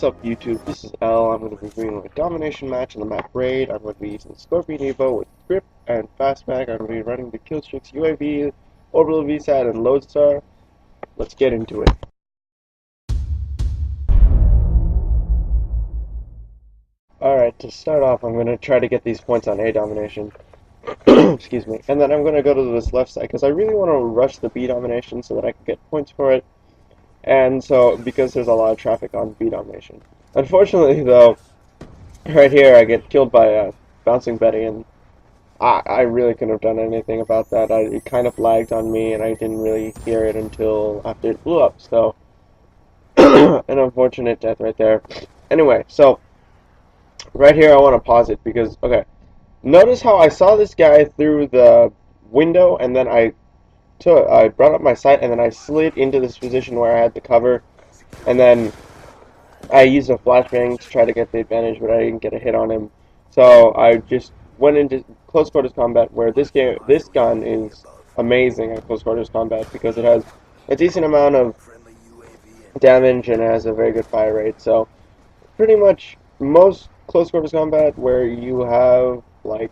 What's up, YouTube? This is L. I'm going to be doing a Domination match in the map Raid. I'm going to be using Scorpion Evo with Grip and Fastback. I'm going to be running the Killstreaks UAV, Orbital VSAT, and Lodestar. Let's get into it. Alright, to start off, I'm going to try to get these points on A Domination. Excuse me. And then I'm going to go to this left side, because I really want to rush the B Domination so that I can get points for it. And so, because there's a lot of traffic on B Domination. Unfortunately, though, right here I get killed by a bouncing Betty, and I really couldn't have done anything about that. It kind of lagged on me, and I didn't really hear it until after it blew up, so an unfortunate death right there. Anyway, so right here I want to pause it because, okay, notice how I saw this guy through the window, and then I brought up my sight, and then I slid into this position where I had the cover, and then I used a flashbang to try to get the advantage, but I didn't get a hit on him. So I just went into close quarters combat, where this gun is amazing at close quarters combat because it has a decent amount of damage and it has a very good fire rate. So pretty much most close quarters combat where you have like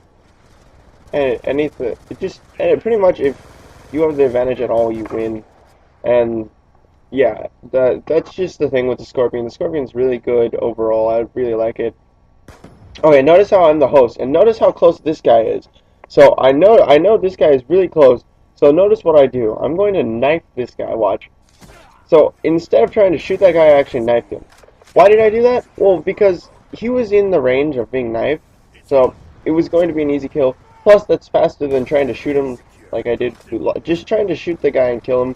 anything, pretty much if you have the advantage at all, you win. And yeah, that's just the thing with the Scorpion. The Scorpion's really good overall. I really like it. Okay, notice how I'm the host, and notice how close this guy is. So I know this guy is really close. So notice what I do. I'm going to knife this guy. Watch. So instead of trying to shoot that guy, I actually knifed him. Why did I do that? Well, because he was in the range of being knifed, so it was going to be an easy kill. Plus, that's faster than trying to shoot him like I did. Just trying to shoot the guy and kill him,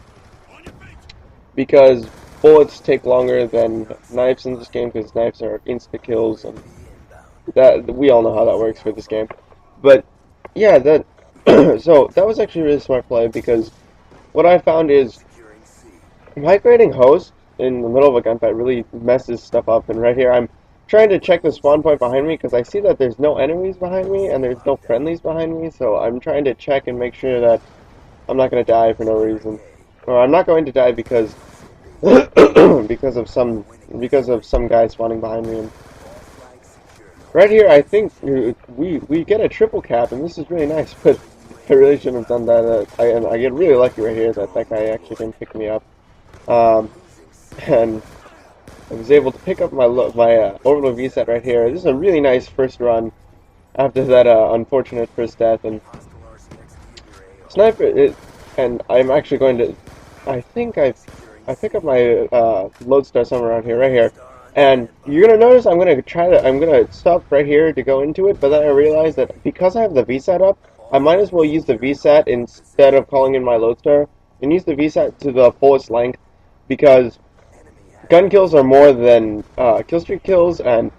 because bullets take longer than knives in this game, because knives are insta kills, and that we all know how that works for this game. But yeah, so that was actually a really smart play, because what I found is migrating host in the middle of a gunfight really messes stuff up. And right here I'm trying to check the spawn point behind me because I see that there's no enemies behind me and there's no friendlies behind me, so I'm trying to check and make sure that I'm not going to die for no reason. Or I'm not going to die because because of some guy spawning behind me. And right here I think we get a triple cap, and this is really nice, but I really shouldn't have done that. I get really lucky right here that that guy actually didn't pick me up. And I was able to pick up my orbital VSAT right here. This is a really nice first run after that unfortunate first death. And sniper, and I'm actually going to, I think I pick up my lodestar somewhere around here, right here. And you're gonna notice I'm gonna stop right here to go into it, but then I realized that because I have the VSAT up, I might as well use the VSAT instead of calling in my lodestar, and use the VSAT to the fullest length, because gun kills are more than killstreak kills, and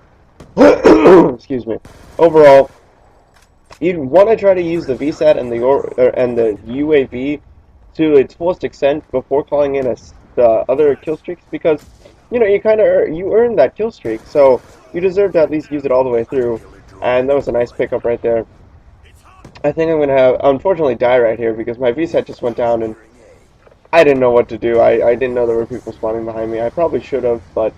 excuse me. Overall, you want to try to use the VSAT and the UAV to its fullest extent before calling in the other killstreaks, because you know you earn that killstreak, so you deserve to at least use it all the way through. And that was a nice pickup right there. I think I'm gonna unfortunately die right here because my VSAT just went down and I didn't know what to do. I didn't know there were people spawning behind me. I probably should have, but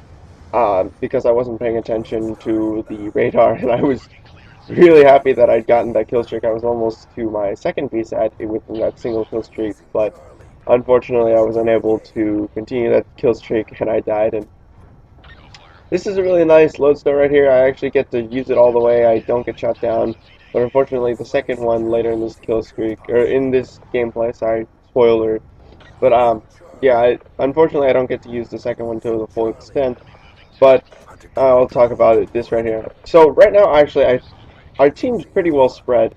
because I wasn't paying attention to the radar, and I was really happy that I'd gotten that kill streak. I was almost to my second VSAT within that single kill streak, but unfortunately I was unable to continue that kill streak, and I died. And this is a really nice lodestar right here. I actually get to use it all the way. I don't get shot down, but unfortunately the second one later in this kill streak, or in this gameplay, sorry, spoiler. But yeah, unfortunately I don't get to use the second one to the full extent, but I'll talk about this right here. So right now, actually, our team's pretty well spread.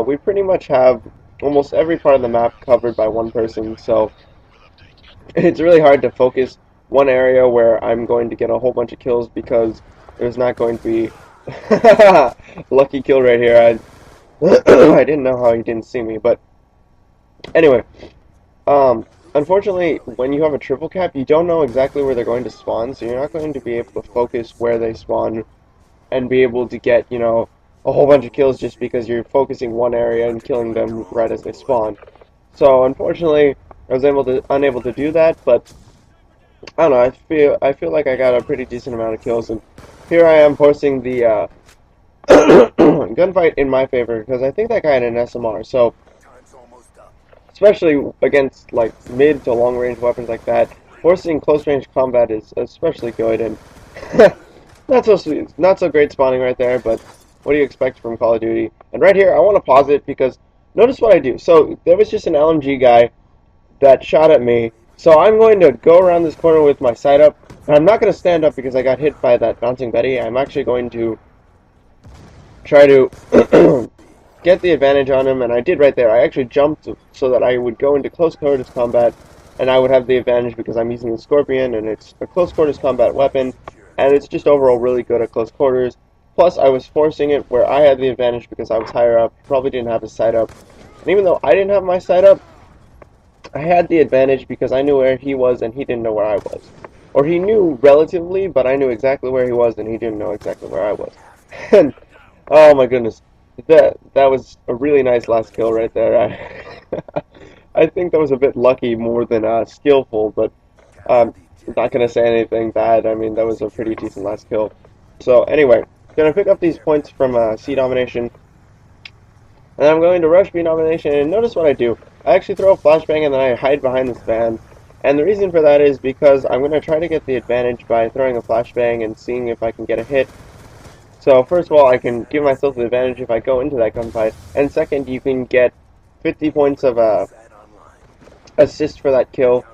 We pretty much have almost every part of the map covered by one person, so it's really hard to focus one area where I'm going to get a whole bunch of kills, because there's not going to be lucky kill right here. I didn't know how he didn't see me, but anyway. Unfortunately, when you have a triple cap, you don't know exactly where they're going to spawn, so you're not going to be able to focus where they spawn and be able to get, you know, a whole bunch of kills just because you're focusing one area and killing them right as they spawn. So, unfortunately, I was unable to do that, but I don't know, I feel like I got a pretty decent amount of kills, and here I am forcing the gunfight in my favor because I think that guy had an SMR. So especially against like mid to long range weapons like that, forcing close range combat is especially good. And not so great spawning right there, but what do you expect from Call of Duty? And right here, I want to pause it because notice what I do. So there was just an LMG guy that shot at me. So I'm going to go around this corner with my sight up. And I'm not going to stand up because I got hit by that bouncing Betty. I'm actually going to try to get the advantage on him, and I did right there. I actually jumped so that I would go into close quarters combat, and I would have the advantage because I'm using the Scorpion, and it's a close quarters combat weapon, and it's just overall really good at close quarters. Plus, I was forcing it where I had the advantage because I was higher up, probably didn't have his sight up. And even though I didn't have my sight up, I had the advantage because I knew where he was and he didn't know where I was. Or he knew relatively, but I knew exactly where he was and he didn't know exactly where I was. And oh my goodness, that was a really nice last kill right there. I think that was a bit lucky more than skillful, but I'm not gonna say anything bad. I mean, that was a pretty decent last kill. So anyway, gonna pick up these points from C Domination, and I'm going to rush B Domination. And notice what I do. I actually throw a flashbang and then I hide behind this van. And the reason for that is because I'm gonna try to get the advantage by throwing a flashbang and seeing if I can get a hit. So first of all, I can give myself the advantage if I go into that gunfight, and second, you can get 50 points of assist for that kill.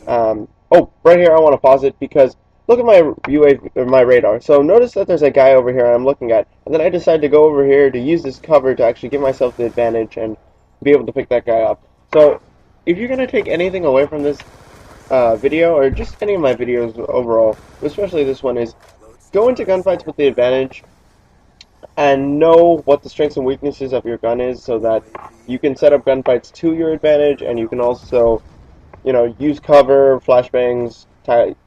Oh, right here I want to pause it because look at my UAV or my radar. So notice that there's a guy over here I'm looking at, and then I decide to go over here to use this cover to actually give myself the advantage and be able to pick that guy up. So if you're gonna take anything away from this video or just any of my videos overall, especially this one, is go into gunfights with the advantage and know what the strengths and weaknesses of your gun is so that you can set up gunfights to your advantage, and you can also, use cover, flashbangs,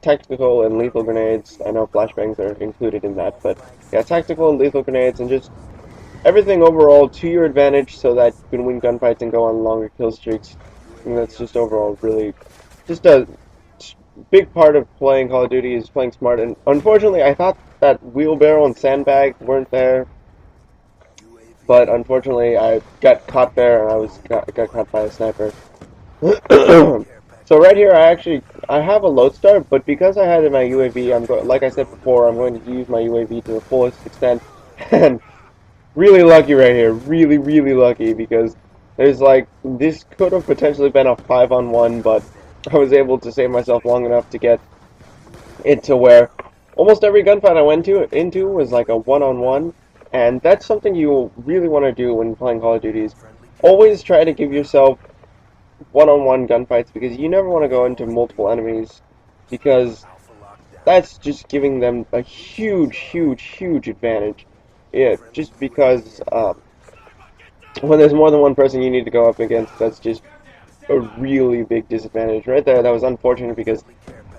tactical and lethal grenades. I know flashbangs are included in that, but yeah, tactical and lethal grenades, and just everything overall to your advantage so that you can win gunfights and go on longer kill streaks. And that's just overall really just a big part of playing Call of Duty is playing smart. And unfortunately, I thought that wheelbarrow and sandbag weren't there, but unfortunately, I got caught there and got caught by a sniper. So right here, I have a lodestar, but because I had my UAV, like I said before, I'm going to use my UAV to the fullest extent, and really lucky right here, really really lucky because there's this could have potentially been a 5-on-1, but I was able to save myself long enough to get it to where almost every gunfight I went into was like a 1-on-1, and that's something you really want to do when playing Call of Duty. Is always try to give yourself 1-on-1 gunfights because you never want to go into multiple enemies because that's just giving them a huge, huge, huge advantage. Yeah, just because when there's more than one person you need to go up against, that's just a really big disadvantage. Right there, that was unfortunate because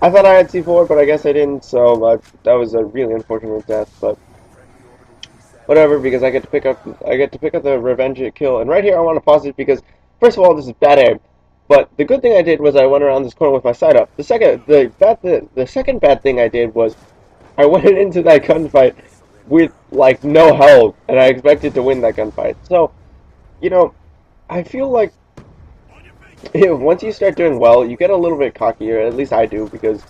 I thought I had C4, but I guess I didn't, so that was a really unfortunate death, but whatever, because I get to pick up the revenge kill. And right here I want to pause it because first of all, this is bad aim. But the good thing I did was I went around this corner with my sight up. The second bad thing I did was I went into that gunfight with like no health, and I expected to win that gunfight. So, I feel like once you start doing well, you get a little bit cocky, or at least I do, because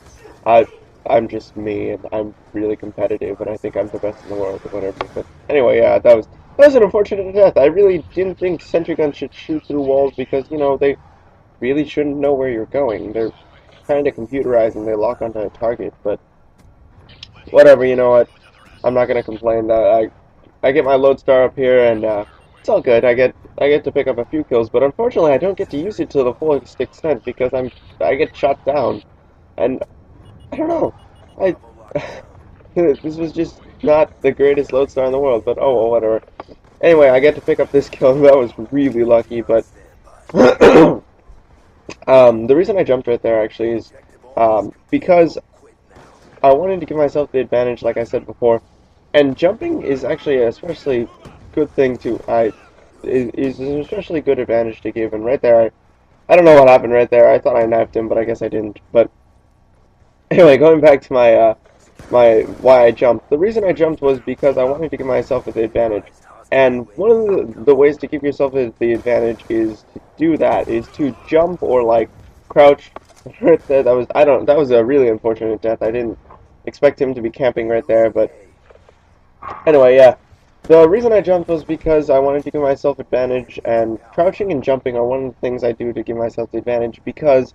I'm just me, and I'm really competitive, and I think I'm the best in the world, or whatever. But anyway, yeah, that was an unfortunate death. I really didn't think sentry guns should shoot through walls because they really shouldn't know where you're going. They're kind of computerized and they lock onto a target. But whatever, you know what? I'm not gonna complain. That I get my lodestar up here, and it's all good. I get to pick up a few kills, but unfortunately, I don't get to use it to the fullest extent because I get shot down, and I don't know. I this was just not the greatest lodestar in the world, but oh well, whatever. Anyway, I get to pick up this kill. That was really lucky, but the reason I jumped right there actually is because I wanted to give myself the advantage, like I said before, and jumping is actually an especially good thing to is an especially good advantage to give. And right there, I don't know what happened right there. I thought I knifed him, but I guess I didn't. But Anyway, going back to my why I jumped. The reason I jumped was because I wanted to give myself the advantage. And one of the ways to give yourself the advantage is to do that, is to jump or like crouch right there. That was a really unfortunate death. I didn't expect him to be camping right there, but anyway, yeah. The reason I jumped was because I wanted to give myself advantage, and crouching and jumping are one of the things I do to give myself the advantage because,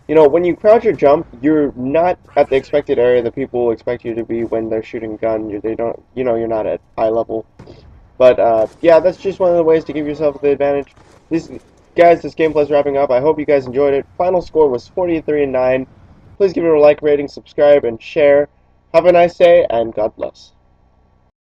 you know, when you crouch or jump, you're not at the expected area that people expect you to be when they're shooting a gun. They don't, you know, you're not at eye level. But, yeah, that's just one of the ways to give yourself the advantage. This gameplay's wrapping up. I hope you guys enjoyed it. Final score was 43-9. Please give it a like, rating, subscribe, and share. Have a nice day, and God bless.